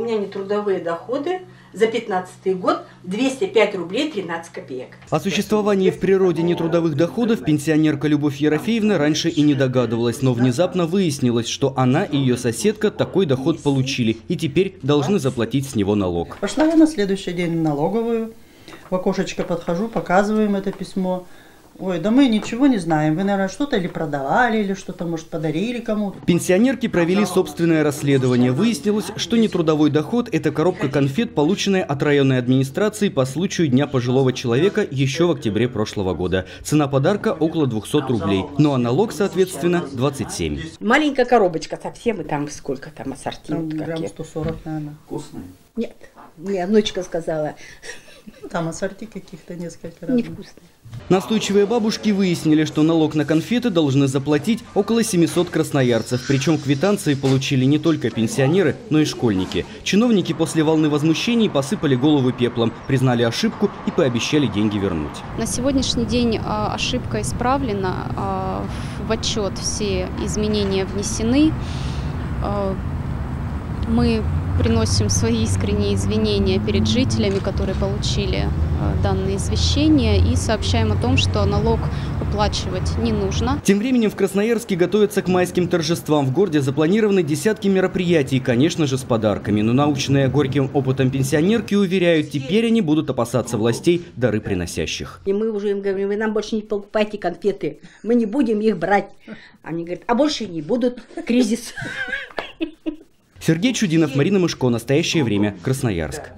У меня нетрудовые доходы за 2015 год 205 рублей 13 копеек. О существовании в природе нетрудовых доходов пенсионерка Любовь Ерофеевна раньше и не догадывалась, но внезапно выяснилось, что она и ее соседка такой доход получили и теперь должны заплатить с него налог. Пошла я на следующий день в налоговую, в окошечко подхожу, показываем это письмо. Ой, да мы ничего не знаем. Вы, наверное, что-то или продавали, или что-то, может, подарили кому-то. Пенсионерки провели собственное расследование. Выяснилось, что нетрудовой доход – это коробка конфет, полученная от районной администрации по случаю Дня пожилого человека еще в октябре прошлого года. Цена подарка – около 200 рублей. Ну а налог, соответственно, 27. Маленькая коробочка совсем, и там сколько там ассортимент. Там грамм 140, наверное. Вкусные? Нет, мне внучка сказала. Там ассорти каких-то несколько раз. Невкусные. Настойчивые бабушки выяснили, что налог на конфеты должны заплатить около 700 красноярцев. Причем квитанции получили не только пенсионеры, но и школьники. Чиновники после волны возмущений посыпали головы пеплом, признали ошибку и пообещали деньги вернуть. На сегодняшний день ошибка исправлена, в отчет все изменения внесены. Мы приносим свои искренние извинения перед жителями, которые получили данные извещения, и сообщаем о том, что налог уплачивать не нужно. Тем временем в Красноярске готовятся к майским торжествам. В городе запланированы десятки мероприятий, конечно же, с подарками. Но научные горьким опытом пенсионерки уверяют, теперь они будут опасаться властей, дары приносящих. И мы уже им говорим: вы нам больше не покупайте конфеты, мы не будем их брать. Они говорят: а больше не будут, кризис. Сергей Чудинов, Марина Мышко. Настоящее время. Красноярск.